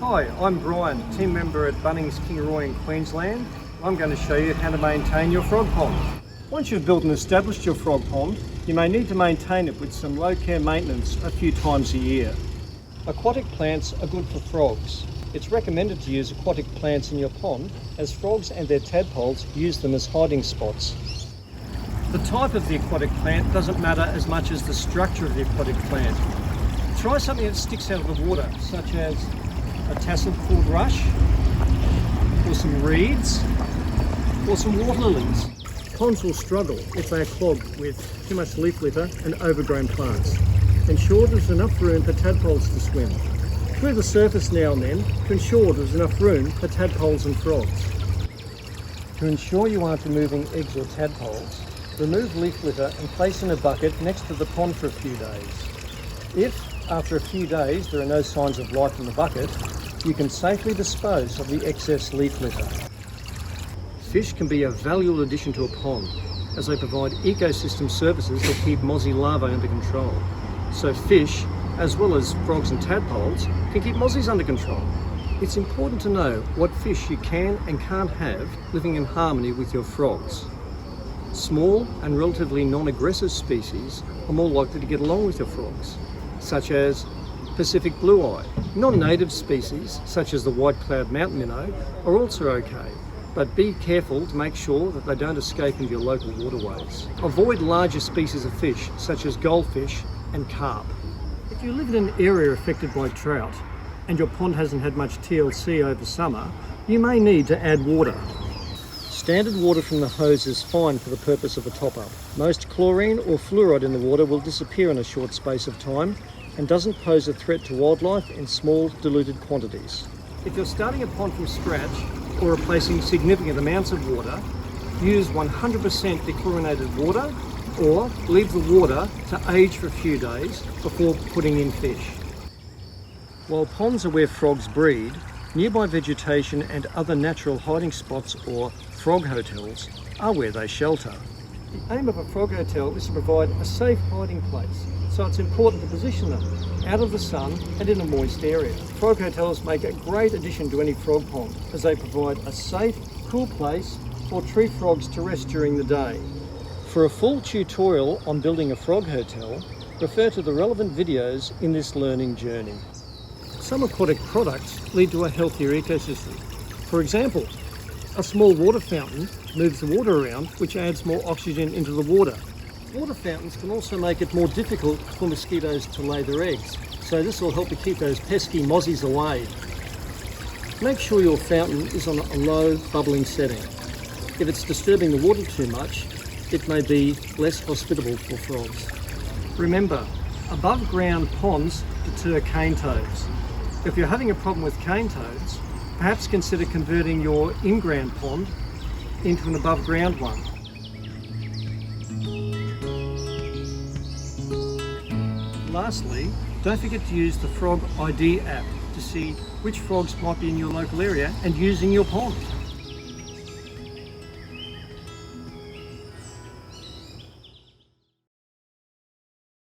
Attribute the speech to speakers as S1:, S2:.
S1: Hi, I'm Brian, team member at Bunnings Kingaroy in Queensland. I'm going to show you how to maintain your frog pond. Once you've built and established your frog pond, you may need to maintain it with some low care maintenance a few times a year. Aquatic plants are good for frogs. It's recommended to use aquatic plants in your pond as frogs and their tadpoles use them as hiding spots. The type of the aquatic plant doesn't matter as much as the structure of the aquatic plant. Try something that sticks out of the water, such as a tassel called rush, or some reeds, or some water lilies. Ponds will struggle if they are clogged with too much leaf litter and overgrown plants. Ensure there's enough room for tadpoles to swim. Clear the surface now and then to ensure there's enough room for tadpoles and frogs. To ensure you aren't removing eggs or tadpoles, remove leaf litter and place in a bucket next to the pond for a few days. If, after a few days, there are no signs of life in the bucket, you can safely dispose of the excess leaf litter. Fish can be a valuable addition to a pond, as they provide ecosystem services that keep mozzie larvae under control. So fish, as well as frogs and tadpoles, can keep mozzies under control. It's important to know what fish you can and can't have living in harmony with your frogs. Small and relatively non-aggressive species are more likely to get along with your frogs, such as Pacific blue-eye. Non-native species, such as the white-cloud mountain minnow, are also okay, but be careful to make sure that they don't escape into your local waterways. Avoid larger species of fish, such as goldfish and carp. If you live in an area affected by trout, and your pond hasn't had much TLC over summer, you may need to add water. Standard water from the hose is fine for the purpose of a top-up. Most chlorine or fluoride in the water will disappear in a short space of time and doesn't pose a threat to wildlife in small diluted quantities. If you're starting a pond from scratch or replacing significant amounts of water, use 100% dechlorinated water or leave the water to age for a few days before putting in fish. While ponds are where frogs breed, nearby vegetation and other natural hiding spots or frog hotels are where they shelter. The aim of a frog hotel is to provide a safe hiding place, so it's important to position them out of the sun and in a moist area. Frog hotels make a great addition to any frog pond as they provide a safe, cool place for tree frogs to rest during the day. For a full tutorial on building a frog hotel, refer to the relevant videos in this learning journey. Some aquatic products lead to a healthier ecosystem. For example, a small water fountain moves the water around, which adds more oxygen into the water. Water fountains can also make it more difficult for mosquitoes to lay their eggs, so this will help to keep those pesky mozzies away. Make sure your fountain is on a low bubbling setting. If it's disturbing the water too much, it may be less hospitable for frogs. Remember, above ground ponds deter cane toads. If you're having a problem with cane toads, perhaps consider converting your in-ground pond into an above-ground one. Lastly, don't forget to use the Frog ID app to see which frogs might be in your local area and using your pond.